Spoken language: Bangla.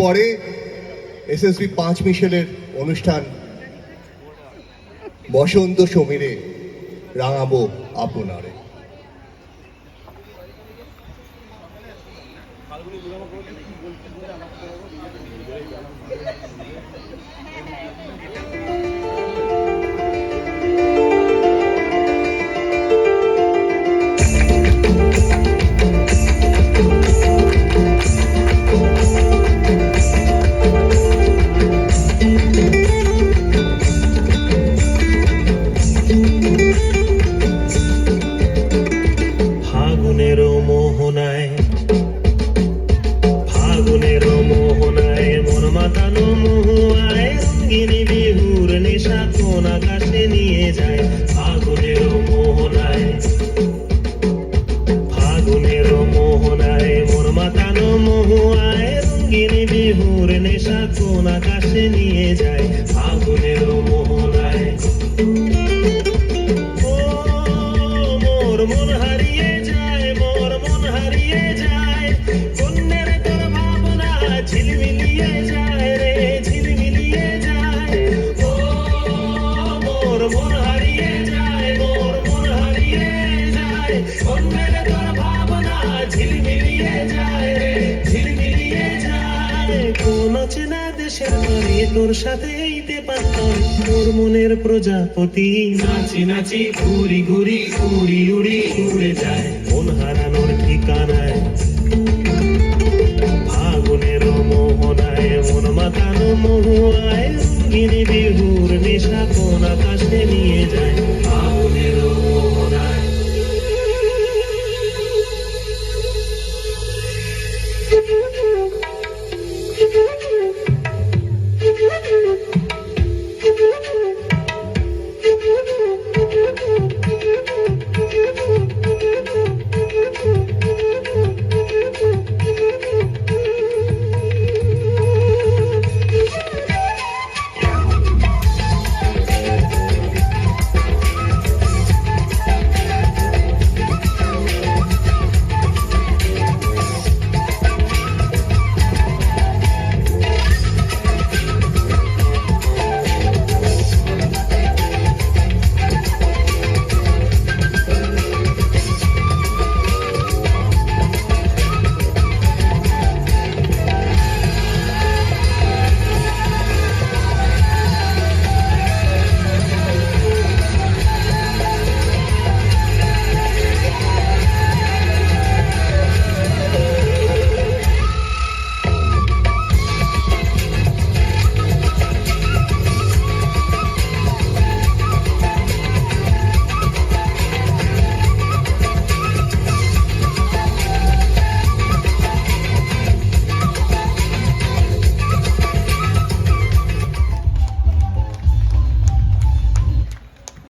পরে এসএসবি 5 মিশনের অনুষ্ঠান বসন্ত সমীরে রাঙাবো আপনারে। ফাগুনের মোহনায় মন মাতানো মহুয়ায় রঙিন বিহুর নেশা কোন আকাশে নিয়ে যায়। ফাগুনের মোহনায় মন মাতানো মহুয়ায় রঙিন বিহুর নেশা কোন আকাশে নিয়ে যায়। ফাগুনের মোহনায় মোর মন হারিয়ে যায়, মোর মন হারিয়ে যায়, কন্যের তোর ভাবনা ঝিলমিলিয়ে যায় রে, ঝিলমিলিয়ে যায়। ও মোর মন হারিয়ে যায়, মোর মন হারিয়ে যায়, কন্যের তোর ভাবনা ঝিলমিলিয়ে যায় রে, ঝিলমিলিয়ে যায়। কোন চেনা দেশের বাড়ি তোর সাথে এইতে পারতাম, তোর মনের প্রজাপতি নাচি নাচি ঘুরি ঘুরি উড়ি উড়ি উড়ে যায় মন হারানোর ঠিকানায়। ফাগুনের মোহনায় মন মাতানো মহুয়ায় রঙিন বিহুর নেশা কোন আকাশে নিয়ে যায়।